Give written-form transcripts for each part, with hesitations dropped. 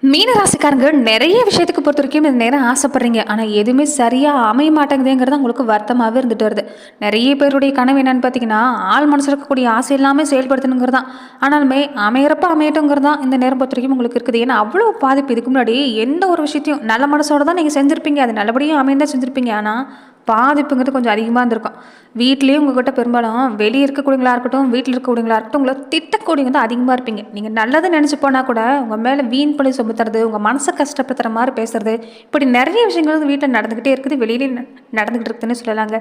மீன ராசிக்காரங்க நிறைய விஷயத்துக்கு பொறுத்த வரைக்கும் இந்த நேரம் ஆசைப்படுறீங்க. ஆனால் எதுவுமே சரியாக அமைய மாட்டேங்குதுங்கிறது உங்களுக்கு வருத்தமாகவே இருந்துட்டு வருது. நிறைய பேருடைய கனவு என்னன்னு பார்த்தீங்கன்னா, ஆள் மனசில் இருக்கக்கூடிய ஆசை எல்லாமே செயல்படுத்தணுங்கிறது தான். ஆனாலுமே அமையறப்ப அமையட்டுங்கிறது தான் இந்த நேரம் பொறுத்த வரைக்கும் உங்களுக்கு இருக்குது. ஏன்னா அவ்வளோ பாதிப்பு இதுக்கு முன்னாடி எந்த ஒரு விஷயத்தையும் நல்ல மனசோட தான் நீங்கள் செஞ்சுருப்பீங்க. அது நல்லபடியாக அமையதான் செஞ்சுருப்பீங்க. ஆனால் பாதிப்புங்கிறது கொஞ்சம் அதிகமாக இருந்திருக்கும். வீட்லேயே உங்ககிட்ட பெரும்பாலும் வெளியே இருக்கக்கூடியவங்களா இருக்கட்டும், வீட்டில் இருக்கக்கூடியவங்களா இருக்கட்டும், உங்களை திட்டக்கூடியவங்க தான் அதிகமாக இருப்பீங்க. நீங்கள் நல்லதை நினச்சி போனால் கூட உங்கள் மேலே வீண் பழி சுமத்துறது, உங்கள் மனசை கஷ்டப்படுத்துகிற மாதிரி பேசுறது, இப்படி நிறைய விஷயங்கள் வீட்டில் நடந்துக்கிட்டே இருக்குது, வெளியிலே நடந்துக்கிட்டு இருக்குதுன்னு சொல்லலாங்க.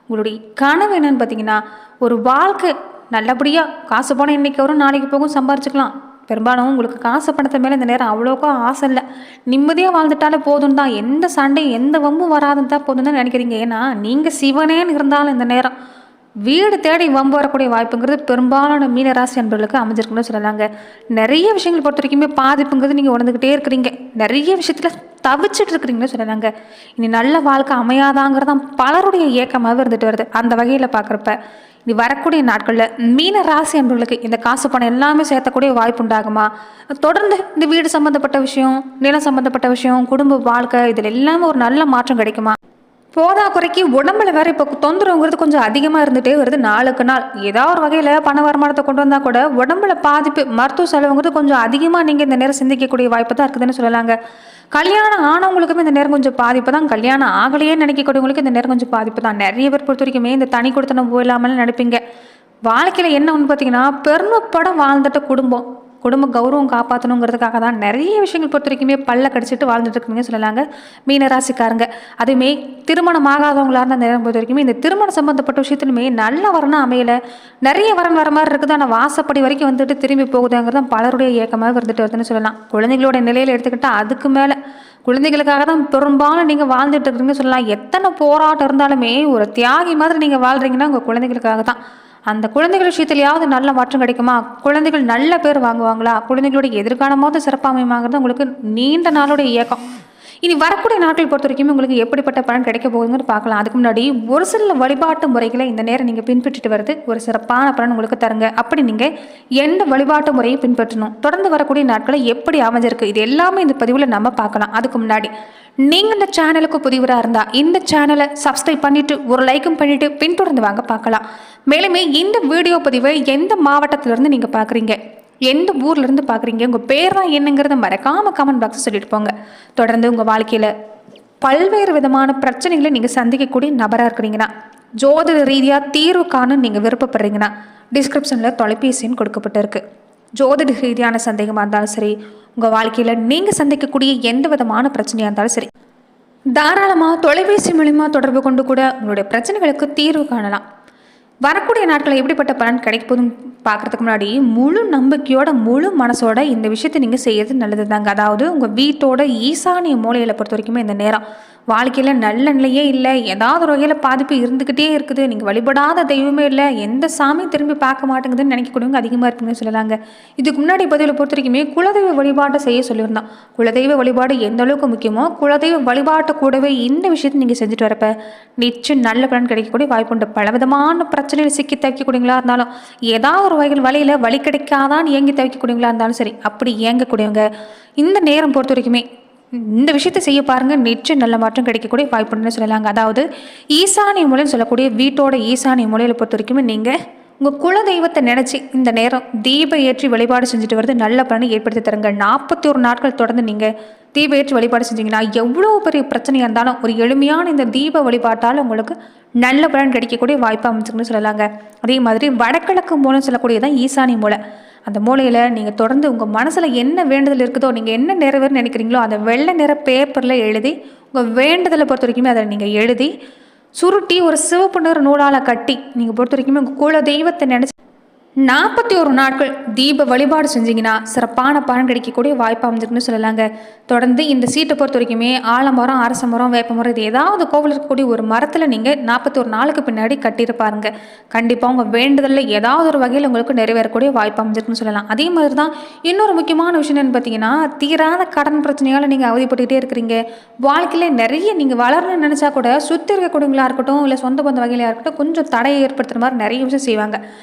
உங்களுடைய கனவு என்னன்னு பார்த்தீங்கன்னா, ஒரு வாழ்க்கை நல்லபடியாக காசு போனால் இன்றைக்கி வரும், நாளைக்கு போகும், சம்பாரிச்சுக்கலாம். பெரும்பாலும் உங்களுக்கு காசு பணத்தை மேலே இந்த நேரம் அவ்வளோக்கா ஆசை இல்லை. நிம்மதியாக வாழ்ந்துட்டாலே போதும் தான், எந்த சண்டையும் எந்த வம்பும் வராதுன்னு தான் போதும் தான் நினைக்கிறீங்க. ஏன்னா நீங்கள் சிவனேன்னு இருந்தாலும் இந்த நேரம் வீடு தேடி வம்பு வரக்கூடிய வாய்ப்புங்கிறது பெரும்பாலான மீனராசி அன்பர்களுக்கு அமைஞ்சிருக்குன்னு சொல்லலாங்க. நிறைய விஷயங்கள் பொறுத்த வரைக்குமே பாதிப்புங்கிறது நீங்கள் உணர்ந்துக்கிட்டே இருக்கிறீங்க. நிறைய விஷயத்தில் தவிச்சிட்டு இருக்கிறீங்கன்னு சொல்லலாங்க. இனி நல்ல வாழ்க்கை அமையாதாங்கிறதான் பலருடைய ஏக்கமாகவே இருந்துட்டு வருது. அந்த வகையில் பார்க்குறப்ப இது வரக்கூடிய நாட்களில் மீன ராசி அன்பர்களுக்கு இந்த காசு பணம் எல்லாமே சேர்த்தக்கூடிய வாய்ப்பு உண்டாகுமா? தொடர்ந்து இந்த வீடு சம்மந்தப்பட்ட விஷயம், நிலம் சம்மந்தப்பட்ட விஷயம், குடும்ப வாழ்க்கை, இதில் எல்லாமே ஒரு நல்ல மாற்றம் கிடைக்குமா? போதா குறைக்கு உடம்புல வேற இப்போ தொந்தரவுங்கிறது கொஞ்சம் அதிகமாக இருந்துகிட்டே வருது நாளுக்கு நாள். ஏதாவது ஒரு வகையில் பண வருமானத்தை கொண்டு வந்தால் கூட உடம்புல பாதிப்பு, மருத்துவ செலவுங்கிறது கொஞ்சம் அதிகமாக நீங்கள் இந்த நேரம் சிந்திக்கக்கூடிய வாய்ப்பு தான் இருக்குதுன்னு சொல்லலாங்க. கல்யாணம் ஆனவங்களுக்குமே இந்த நேரம் கொஞ்சம் பாதிப்பு தான். கல்யாணம் ஆகலையே நினைக்கக்கூடியவங்களுக்கு இந்த நேரம் கொஞ்சம் பாதிப்பு தான். நிறைய பேர் பொறுத்த வரைக்குமே இந்த தனி கொடுத்தனம் போயில்லாமல் நினைப்பீங்க. வாழ்க்கையில் என்ன ஒன்று பார்த்தீங்கன்னா, பெருமைப்படம் வாழ்ந்துட்ட குடும்ப கௌரவம் காப்பாற்றணுங்கிறதுக்காக தான் நிறைய விஷயங்கள் பொறுத்த வரைக்குமே பல்ல கடிச்சிட்டு வாழ்ந்துட்டு இருக்குங்க சொல்லலாங்க மீனராசிக்காரங்க. அதுவுமே திருமணம் ஆகாதவங்களா இருந்த நேரம் பொறுத்த வரைக்குமே இந்த திருமணம் சம்பந்தப்பட்ட விஷயத்துலையுமே நல்ல வரணும் அமையலை. நிறைய வரன் வர மாதிரி இருக்குது, ஆனால் வாசப்படி வரைக்கும் வந்துட்டு திரும்பி போகுதுங்கிறது தான் பலருடைய ஏக்கமாக இருந்துட்டு வருதுன்னு சொல்லலாம். குழந்தைகளோட நிலையில் எடுத்துக்கிட்டால் அதுக்கு மேலே குழந்தைகளுக்காக தான் பெரும்பாலும் நீங்கள் வாழ்ந்துட்டு இருக்குன்னு சொல்லலாம். எத்தனை போராட்டம் இருந்தாலுமே ஒரு தியாகி மாதிரி நீங்கள் வாழ்கிறீங்கன்னா உங்கள் குழந்தைகளுக்காக தான். அந்த குழந்தைகள் விஷயத்துலையாவது நல்ல மாற்றம் கிடைக்குமா? குழந்தைகள் நல்ல பேர் வாங்குவாங்களா? குழந்தைகளுடைய எதிர்காலமாவது சிறப்பாமையுமாங்கிறது உங்களுக்கு நீண்ட நாளுடைய இயக்கம். இனி வரக்கூடிய நாட்கள் பொறுத்த வரைக்கும் உங்களுக்கு எப்படிப்பட்ட பலன் கிடைக்க போகுதுன்னு பார்க்கலாம். அதுக்கு முன்னாடி ஒரு சில வழிபாட்டு முறைகளை இந்த நேரம் நீங்கள் பின்பற்றிட்டு வருது ஒரு சிறப்பான பலன் உங்களுக்கு தருங்க. அப்படி நீங்கள் எந்த வழிபாட்டு முறையை பின்பற்றணும், தொடர்ந்து வரக்கூடிய நாட்களை எப்படி அமைஞ்சிருக்கு, இது எல்லாமே இந்த பதிவில் நம்ம பார்க்கலாம். அதுக்கு முன்னாடி நீங்கள் இந்த சேனலுக்கு புதிவராக இருந்தால் இந்த சேனலை சப்ஸ்கிரைப் பண்ணிவிட்டு ஒரு லைக்கும் பண்ணிவிட்டு பின்தொடர்ந்து வாங்க பார்க்கலாம். மேலுமே இந்த வீடியோ பதிவை எந்த மாவட்டத்திலேருந்து நீங்கள் பார்க்குறீங்க, எந்த ஊர்லேருந்து பார்க்குறீங்க, உங்கள் பேர் தான் என்னங்கிறத மறக்காமல் கமெண்ட் பாக்ஸ் சொல்லிட்டு போங்க. தொடர்ந்து உங்கள் வாழ்க்கையில் பல்வேறு விதமான பிரச்சனைகளை நீங்கள் சந்திக்கக்கூடிய நபராக இருக்கிறீங்கன்னா, ஜோதிட ரீதியாக தீர்வு காண நீங்கள் விருப்பப்படுறீங்கன்னா டிஸ்கிரிப்ஷனில் தொலைபேசின்னு கொடுக்கப்பட்டிருக்கு. ஜோதிட ரீதியான சந்தேகமாக இருந்தாலும் சரி, உங்கள் வாழ்க்கையில் நீங்கள் சந்திக்கக்கூடிய எந்த விதமான பிரச்சனையாக இருந்தாலும் சரி, தாராளமாக தொலைபேசி மூலிமா தொடர்பு கொண்டு கூட உங்களுடைய பிரச்சனைகளுக்கு தீர்வு காணலாம். வரக்கூடிய நாட்களில் எப்படிப்பட்ட பலன் கிடைக்க போதுன்னு பார்க்குறதுக்கு முன்னாடி முழு நம்பிக்கையோட முழு மனசோட இந்த விஷயத்தை நீங்கள் செய்யறது நல்லது தாங்க. அதாவது உங்கள் வீட்டோட ஈசானிய மூலையில் பொறுத்த வரைக்குமே இந்த நேரம் வாழ்க்கையில் நல்ல நிலையே இல்லை, ஏதாவது ஒரு வகையில் பாதிப்பு இருந்துக்கிட்டே இருக்குது, நீங்கள் வழிபடாத தெய்வமே இல்லை, எந்த சாமியும் திரும்பி பார்க்க மாட்டேங்குதுன்னு நினைக்கக்கூடியவங்க அதிகமாக இருக்குன்னு சொல்லலாங்க. இதுக்கு முன்னாடி பதிவில் பொறுத்த வரைக்குமே குலதெய்வ வழிபாட்டை செய்ய சொல்லியிருந்தோம். குலதெய்வ வழிபாடு எந்த அளவுக்கு முக்கியமோ குலதெய்வ வழிபாட்டை கூடவே இந்த விஷயத்தை நீங்கள் செஞ்சுட்டு வரப்ப நிச்சயம் நல்ல பலன் கிடைக்கக்கூடிய வாய்ப்புண்டு. பலவிதமான பிரச்சனையில் சிக்கி தவிக்கக்கூடியவங்களா இருந்தாலும், ஏதாவது ஒரு வழியில் வழி கிடைக்காதான் இயங்கி தவிக்கக்கூடியவங்களா இருந்தாலும் சரி, அப்படி இயங்கக்கூடியவங்க இந்த நேரம் பொறுத்த வரைக்குமே இந்த விஷயத்தை செய்ய பாருங்கள், நிச்சயம் நல்ல மாற்றம் கிடைக்கக்கூடிய வாய்ப்புன்னு சொல்லலாங்க. அதாவது ஈசானிய மூலைன்னு சொல்லக்கூடிய வீட்டோட ஈசானிய மூலையில் பொறுத்த வரைக்குமே நீங்கள் உங்கள் குல தெய்வத்தை நினச்சி இந்த நேரம் தீப ஏற்றி வழிபாடு செஞ்சுட்டு வருது நல்ல பலனை ஏற்படுத்தி தருங்க. 41 நாட்கள் தொடர்ந்து நீங்கள் தீப ஏற்றி வழிபாடு செஞ்சீங்கன்னா எவ்வளோ பெரிய பிரச்சனையாக இருந்தாலும் ஒரு எளிமையான இந்த தீப வழிபாட்டால் உங்களுக்கு நல்ல பலன் கிடைக்கக்கூடிய வாய்ப்பு அமைச்சுன்னு சொல்லலாங்க. அதே மாதிரி வடகிழக்கு மூலம் சொல்லக்கூடியதான் ஈசானிய மூலை. அந்த மூலையில் நீங்கள் தொடர்ந்து உங்கள் மனசில் என்ன வேண்டுதல் இருக்குதோ, நீங்கள் என்ன நிறைவேறு நினைக்கிறீங்களோ அந்த வெள்ளை நிற பேப்பரில் எழுதி உங்கள் வேண்டுதலை பொறுத்த வரைக்குமே அதை நீங்கள் எழுதி சுருட்டி ஒரு சிவப்பு நிற நூலால் கட்டி நீங்கள் பொறுத்த வரைக்குமே உங்கள் குல தெய்வத்தை நினச்சி 41 நாட்கள் தீப வழிபாடு செஞ்சிங்கன்னா சிறப்பான பலன் கிடைக்கக்கூடிய வாய்ப்பு அமைஞ்சிருக்குன்னு சொல்லலாங்க. தொடர்ந்து இந்த சீட்டை பொறுத்த வரைக்குமே ஆலமரம், அரச மரம், வேப்ப மரம், இது ஏதாவது கோவில் இருக்கக்கூடிய ஒரு மரத்தில் நீங்கள் 41 நாளுக்கு பின்னாடி கட்டியிருப்பாருங்க. கண்டிப்பாக உங்கள் வேண்டுதலில் ஏதாவது ஒரு வகையில் உங்களுக்கு நிறைவேறக்கூடிய வாய்ப்பு அமைஞ்சிருக்குன்னு சொல்லலாம். அதே மாதிரி தான் இன்னொரு முக்கியமான விஷயம் என்னென்னு பார்த்தீங்கன்னா, தீராத கடன் பிரச்சனையால் நீங்கள் அவதிப்பட்டுக்கிட்டே இருக்கிறீங்க. வாழ்க்கையில் நிறைய நீங்கள் வளரணும்னு நினச்சா கூட சுற்றி இருக்கக்கூடியவங்களாக இருக்கட்டும், இல்லை சொந்த பந்த வகையிலாக இருக்கட்டும், கொஞ்சம் தடையை ஏற்படுத்துகிற மாதிரி நிறைய விஷயம் செய்வாங்க.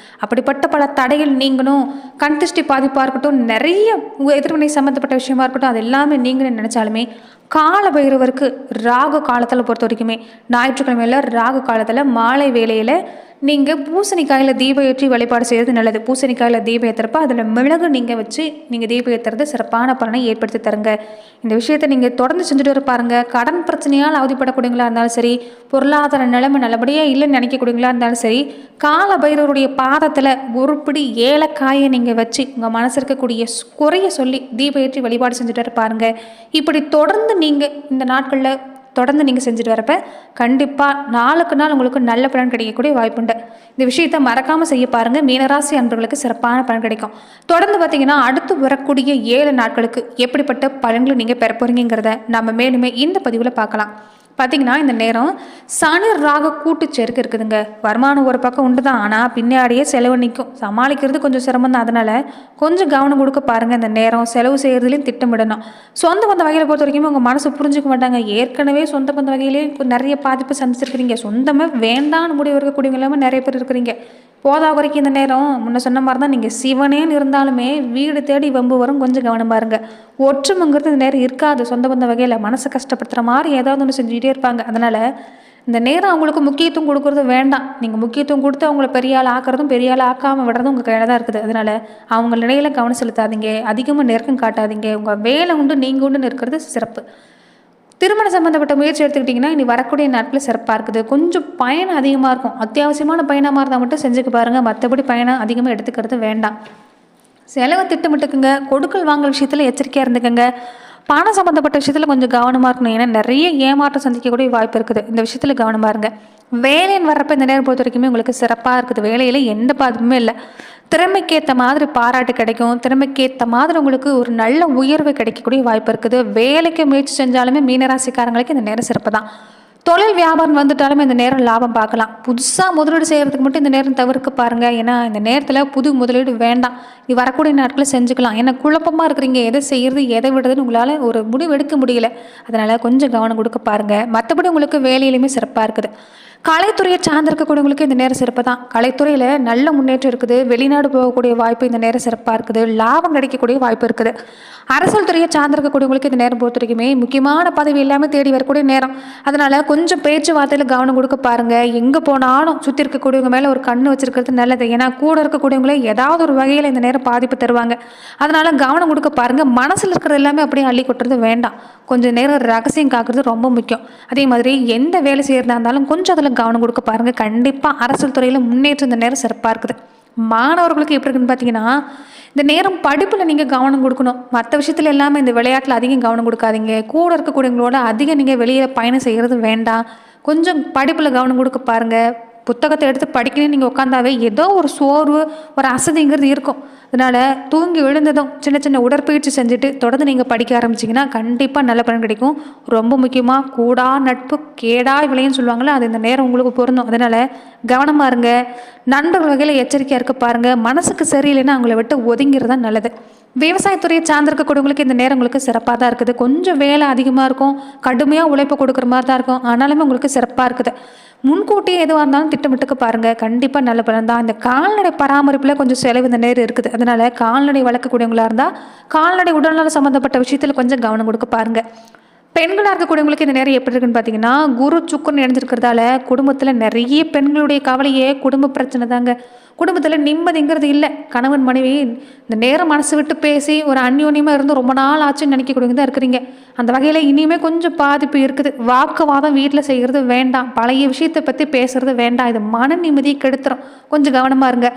அப்படிப்பட்ட பல தடைகள் நீங்கணும், கண் திருஷ்டி பாதிப்பாக இருக்கட்டும், நிறைய எதிர்வினை சம்மந்தப்பட்ட விஷயமா இருக்கட்டும், அது எல்லாமே நீங்கன்னு நினச்சாலுமே கால பைரவருக்கு ராகு காலத்தில் பொறுத்த வரைக்குமே ஞாயிற்றுக்கிழமையில் ராகு காலத்தில் மாலை வேளையில் நீங்கள் பூசணிக்காயில் தீபம் ஏற்றி வழிபாடு செய்கிறது நல்லது. பூசணிக்காயில் தீபம் ஏற்றுறப்ப அதில் மிளகு நீங்கள் வச்சு நீங்கள் தீபம் ஏற்றுறது சிறப்பான பலனை ஏற்படுத்தி தருங்க. இந்த விஷயத்தை நீங்கள் தொடர்ந்து செஞ்சுட்டு இருப்பாருங்க. கடன் பிரச்சனையால் அவதிப்படக்கூடியவங்களா இருந்தாலும் சரி, பொருளாதார நிலைமை நல்லபடியாக இல்லைன்னு நினைக்கக்கூடியவங்களா இருந்தாலும் சரி, கால பைரவருடைய பாதத்தில் ஒரு பிடி ஏலக்காயை நீங்கள் வச்சு உங்கள் மனசு இருக்கக்கூடிய குறைய சொல்லி தீபம் ஏற்றி வழிபாடு செஞ்சுட்டு இருப்பாருங்க. இப்படி தொடர்ந்து நீங்கள் இந்த நாட்களில் தொடர்ந்து நீங்கள் செஞ்சுட்டு வரப்ப கண்டிப்பாக நாளுக்கு நாள் உங்களுக்கு நல்ல பலன் கிடைக்கக்கூடிய வாய்ப்புண்டு. இந்த விஷயத்தை மறக்காமல் செய்ய பாருங்கள். மீனராசி அன்பர்களுக்கு சிறப்பான பலன் கிடைக்கும். தொடர்ந்து பார்த்தீங்கன்னா அடுத்து வரக்கூடிய 7 நாட்களுக்கு எப்படிப்பட்ட பலன்களை நீங்கள் பெற போகிறீங்கிறத நம்ம மேலுமே இந்த பதிவில் பார்க்கலாம். பார்த்திங்கன்னா இந்த நேரம் சனி ராகு கூட்டு சேர்க்கை இருக்குதுங்க. வருமானம் ஒரு பக்கம் உண்டு தான், ஆனால் பின்னாடியே செலவு நிற்கும். சமாளிக்கிறது கொஞ்சம் சிரமம் தான். அதனால் கொஞ்சம் கவனம் கொடுக்க பாருங்கள். இந்த நேரம் செலவு செய்கிறதுலையும் திட்டமிடணும். சொந்த பந்த வகையில் பொறுத்த வரைக்கும் உங்கள் மனசு புரிஞ்சுக்க மாட்டாங்க. ஏற்கனவே சொந்த பந்த வகையிலே நிறைய பாதிப்பு சந்திச்சிருக்கிறீங்க. சொந்தமாக வேண்டான்னு முடிவு இருக்கக்கூடியவங்க எல்லாமே நிறைய பேர் இருக்கிறீங்க. போதா வரைக்கும் இந்த நேரம் முன்ன சொன்ன மாதிரி தான், நீங்கள் சிவனேன்னு இருந்தாலுமே வீடு தேடி வம்பு வரும். கொஞ்சம் கவனமாக இருங்க. ஒற்றுமைங்கிறது இந்த நேரம் இருக்காது. சொந்த பந்த வகையில் மனசை கஷ்டப்படுத்துகிற மாதிரி ஏதாவது ஒன்று செஞ்சுக்கிட்டே இருப்பாங்க. அதனால் இந்த நேரம் அவங்களுக்கு முக்கியத்துவம் கொடுக்குறது வேண்டாம். நீங்கள் முக்கியத்துவம் கொடுத்து அவங்கள பெரிய ஆள் ஆக்கிறதும் பெரிய ஆள் ஆக்காமல் விடுறதும் உங்கள் கையில் தான் இருக்குது. அதனால் அவங்க நிலையில் கவனம் செலுத்தாதீங்க. அதிகமாக நெருக்கம் காட்டாதீங்க. உங்கள் வேலை உண்டு, நீங்கள் உண்டுன்னு இருக்கிறது சிறப்பு. திருமண சம்மந்தப்பட்ட முயற்சி எடுத்துக்கிட்டிங்கன்னா இனி வரக்கூடிய நாட்களில் சிறப்பாக இருக்குது. கொஞ்சம் பயணம் அதிகமாக இருக்கும். அத்தியாவசியமான பயணமாக இருந்தால் மட்டும் செஞ்சுக்க பாருங்கள். மற்றபடி பயணம் அதிகமாக எடுத்துக்கிறது வேண்டாம். செலவை திட்டமிட்டுக்குங்க. கொடுக்கல் வாங்கல் விஷயத்தில் எச்சரிக்கையாக இருந்துக்கங்க. பணம் சம்மந்தப்பட்ட விஷயத்தில் கொஞ்சம் கவனமாக இருக்கணும். ஏன்னா நிறைய ஏமாற்றம் சந்திக்கக்கூடிய வாய்ப்பு இருக்குது. இந்த விஷயத்தில் கவனமாக இருங்க. வேலைன்னு வர்றப்ப இந்த நேரம் பொறுத்த வரைக்குமே உங்களுக்கு சிறப்பாக இருக்குது. வேலையில் எந்த பாதிப்புமே இல்லை. திறமைக்கேற்ற மாதிரி பாராட்டு கிடைக்கும். திறமைக்கேற்ற மாதிரி உங்களுக்கு ஒரு நல்ல உயர்வு கிடைக்கக்கூடிய வாய்ப்பு இருக்குது. வேலைக்கு முயற்சி செஞ்சாலுமே மீனராசிக்காரங்களுக்கு இந்த நேரம் சிறப்பு தான். தொழில் வியாபாரம் வந்துட்டாலுமே இந்த நேரம் லாபம் பார்க்கலாம். புதுசாக முதலீடு செய்கிறதுக்கு மட்டும் இந்த நேரம் தவிர்க்க பாருங்கள். ஏன்னா இந்த நேரத்தில் புது முதலீடு வேண்டாம். இது வரக்கூடிய நாட்களில் செஞ்சுக்கலாம். ஏன்னா குழப்பமாக இருக்கிறீங்க. எதை செய்கிறது எதை விடுறதுன்னு உங்களால் ஒரு முடிவு எடுக்க முடியல. அதனால் கொஞ்சம் கவனம் கொடுக்க பாருங்கள். மற்றபடி உங்களுக்கு வேலையிலுமே சிறப்பாக இருக்குது. கலைத்துறையை சார்ந்திருக்கக்கூடியவங்களுக்கு இந்த நேரம் சிறப்பு தான். கலைத்துறையில் நல்ல முன்னேற்றம் இருக்குது. வெளிநாடு போகக்கூடிய வாய்ப்பு இந்த நேரம் சிறப்பாக இருக்குது. லாபம் கிடைக்கக்கூடிய வாய்ப்பு இருக்குது. அரசியல் துறையை சார்ந்திருக்கக்கூடியவங்களுக்கு இந்த நேரம் பொறுத்த வரைக்குமே முக்கியமான பதவி எல்லாமே தேடி வரக்கூடிய நேரம். அதனால் கொஞ்சம் பேச்சுவார்த்தையில் கவனம் கொடுக்க பாருங்கள். எங்கே போனாலும் சுற்றி இருக்கக்கூடியவங்க மேலே ஒரு கண்ணு வச்சுருக்கிறது நல்லது. ஏன்னா கூட இருக்கக்கூடியவங்களே ஏதாவது ஒரு வகையில் இந்த நேரம் பாதிப்பு தருவாங்க. அதனால் கவனம் கொடுக்க பாருங்கள். மனசில் இருக்கிறது எல்லாமே அப்படியே அள்ளி கொட்டுறது வேண்டாம். கொஞ்சம் நேரம் ரகசியம் காக்கிறது ரொம்ப முக்கியம். அதே மாதிரி எந்த வேலை செய்கிறதா இருந்தாலும் கொஞ்சம் அதில் கவனம் கொடுக்க பாருங்கள். கண்டிப்பாக அரசியல் துறையில் முன்னேற்றம் இந்த நேரம் சிறப்பாக இருக்குது. மாணவர்களுக்கு எப்படி இருக்குன்னு பார்த்தீங்கன்னா இந்த நேரம் படிப்பில் நீங்கள் கவனம் கொடுக்கணும். மற்ற விஷயத்தில் எல்லாமே இந்த விளையாட்டில் அதிகம் கவனம் கொடுக்காதீங்க. கூட இருக்கக்கூடியவங்களோட அதிகம் நீங்கள் வெளியில் பயணம் செய்கிறது வேண்டாம். கொஞ்சம் படிப்பில் கவனம் கொடுக்க பாருங்கள். புத்தகத்தை எடுத்து படிக்கணும்னு நீங்கள் உட்காந்தாவே ஏதோ ஒரு சோர்வு ஒரு அசதிங்கிறது இருக்கும். அதனால் தூங்கி விழுந்ததும் சின்ன சின்ன உடற்பயிற்சி செஞ்சுட்டு தொடர்ந்து நீங்கள் படிக்க ஆரம்பிச்சிங்கன்னா கண்டிப்பாக நல்ல பலன் கிடைக்கும். ரொம்ப முக்கியமாக கூடா நட்பு கேடா விளையுன்னு சொல்லுவாங்களே, அது இந்த நேரம் உங்களுக்கு பொருந்தும். அதனால் கவனமாக இருங்க. நண்பர்கள் வகையில் எச்சரிக்கையாக இருக்க பாருங்கள். மனசுக்கு சரியில்லைன்னா அவங்கள விட்டு ஒதுங்கிறது தான் நல்லது. விவசாயத்துறையை சார்ந்திருக்கக்கூடியவங்களுக்கு இந்த நேரம் உங்களுக்கு சிறப்பாக தான் இருக்குது. கொஞ்சம் வேலை அதிகமாக இருக்கும். கடுமையாக உழைப்பு கொடுக்குற மாதிரி தான் இருக்கும். ஆனாலுமே உங்களுக்கு சிறப்பாக இருக்குது. முன்கூட்டியே எதுவாக இருந்தாலும் திட்டமிட்டுக்க பாருங்கள். கண்டிப்பாக நல்ல பலன் தான். இந்த கால்நடை பராமரிப்பில் கொஞ்சம் செலவு இந்த நேரம் இருக்குது. அதனால் கால்நடை வளர்க்கக்கூடியவங்களாக இருந்தால் கால்நடை உடல்நல சம்மந்தப்பட்ட விஷயத்தில் கொஞ்சம் கவனம் கொடுக்க பாருங்கள். பெண்களாக இருக்கக்கூடியவங்களுக்கு இந்த நேரம் எப்படி இருக்குன்னு பார்த்தீங்கன்னா குரு சுக்கரன் இணைஞ்சிருக்கிறதால குடும்பத்தில் நிறைய பெண்களுடைய கவலையே குடும்ப பிரச்சனை தாங்க. குடும்பத்தில் நிம்மதிங்கிறது இல்லை. கணவன் மனைவி இந்த நேரம் மனசு விட்டு பேசி ஒரு அந்யோன்யமாக இருந்து ரொம்ப நாள் ஆச்சுன்னு நினைக்கக்கூடியவங்க தான் இருக்கிறீங்க. அந்த வகையில் இனிமே கொஞ்சம் பாதிப்பு இருக்குது. வாக்குவாதம் வீட்டில் செய்கிறது வேண்டாம். பழைய விஷயத்தை பற்றி பேசுறது வேண்டாம். இது மன நிம்மதியை கெடுத்துரும். கொஞ்சம் கவனமாக இருங்க.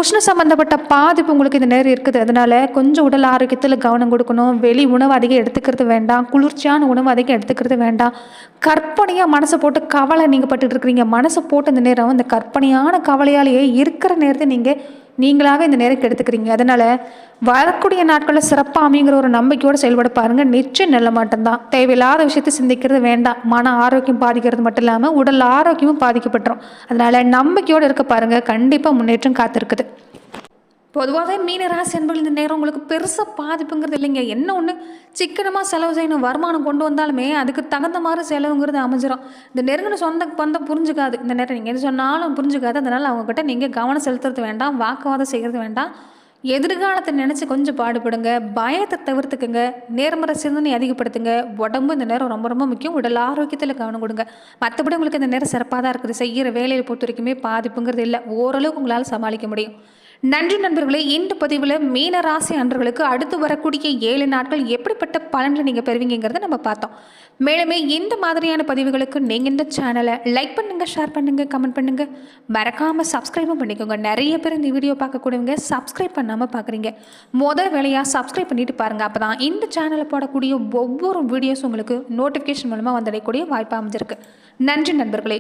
உஷ்ண சம்பந்தப்பட்ட பாதிப்பு உங்களுக்கு இந்த நேரம் இருக்குது. அதனால் கொஞ்சம் உடல் ஆரோக்கியத்தில் கவனம் கொடுக்கணும். வெளி உணவு அதிகம் எடுத்துக்கிறது வேண்டாம். குளிர்ச்சியான உணவு அதிகம் எடுத்துக்கிறது வேண்டாம். கற்பனையாக மனசை போட்டு கவலை நீங்கள் பட்டுட்டு இருக்கிறீங்க. மனசை போட்டு இந்த நேரம் இந்த கற்பனையான கவலையாலேயே இருக்கிற நேரத்தை நீங்களாக இந்த நேரம் எடுத்துக்கிறீங்க. அதனால் வரக்கூடிய நாட்களில் சிறப்பாக அமைங்கிற ஒரு நம்பிக்கையோடு செயல்பட பாருங்கள். நிச்சயம் நல்ல மாட்டம்தான். தேவையில்லாத விஷயத்தை சிந்திக்கிறது வேண்டாம். மன ஆரோக்கியம் பாதிக்கிறது மட்டும் இல்லாமல் உடல் ஆரோக்கியமும் பாதிக்கப்பட்டுரும். அதனால் நம்பிக்கையோடு இருக்க பாருங்கள். கண்டிப்பாக முன்னேற்றம் காத்திருக்குது. பொதுவாகவே மீன ராசி அன்பர்கள் இந்த நேரம் உங்களுக்கு பெருசாக பாதிப்புங்கிறது இல்லைங்க. என்ன ஒன்று சிக்கனமாக செலவு செய்யணும். வருமானம் கொண்டு வந்தாலுமே அதுக்கு தகுந்த மாதிரி செலவுங்கிறது அமைஞ்சிரும். இந்த நெருங்கின சொந்த பந்தம் புரிஞ்சுக்காது. இந்த நேரம் நீங்கள் எது சொன்னாலும் புரிஞ்சுக்காது. அதனால் அவங்கக்கிட்ட நீங்கள் கவனம் செலுத்துறது வேண்டாம், வாக்குவாதம் செய்கிறது வேண்டாம். எதிர்காலத்தை நினச்சி கொஞ்சம் பாடுபடுங்க. பயத்தை தவிர்த்துக்குங்க. நேர்மறை சிந்தனை அதிகப்படுத்துங்க. உடம்பு இந்த நேரம் ரொம்ப ரொம்ப முக்கியம். உடல் ஆரோக்கியத்தில் கவனம் கொடுங்க. மற்றபடி உங்களுக்கு இந்த நேரம் சிறப்பாக தான் இருக்குது. செய்கிற வேலையை பொறுத்த வரைக்குமே பாதிப்புங்கிறது இல்லை. ஓரளவுக்கு உங்களால் சமாளிக்க முடியும். நன்றி நண்பர்களே. இந்த பதிவில் மீன ராசி அன்பர்களுக்கு அடுத்து வரக்கூடிய 7 நாட்கள் எப்படிப்பட்ட பலன்களை நீங்கள் பெறுவீங்கிறத நம்ம பார்த்தோம். மேலுமே இந்த மாதிரியான பதிவுகளுக்கு நீங்கள் இந்த சேனலை லைக் பண்ணுங்கள், ஷேர் பண்ணுங்கள், கமெண்ட் பண்ணுங்கள். மறக்காமல் சப்ஸ்கிரைபும் பண்ணிக்கோங்க. நிறைய பேர் இந்த வீடியோ பார்க்கக்கூடியவங்க சப்ஸ்கிரைப் பண்ணாமல் பார்க்குறீங்க. வேலையாக சப்ஸ்கிரைப் பண்ணிட்டு பாருங்கள். அப்போ தான் இந்த சேனலில் போடக்கூடிய ஒவ்வொரு வீடியோஸும் உங்களுக்கு நோட்டிஃபிகேஷன் மூலமாக வந்தடையக்கூடிய வாய்ப்பு அமைஞ்சிருக்கு. நன்றி நண்பர்களே.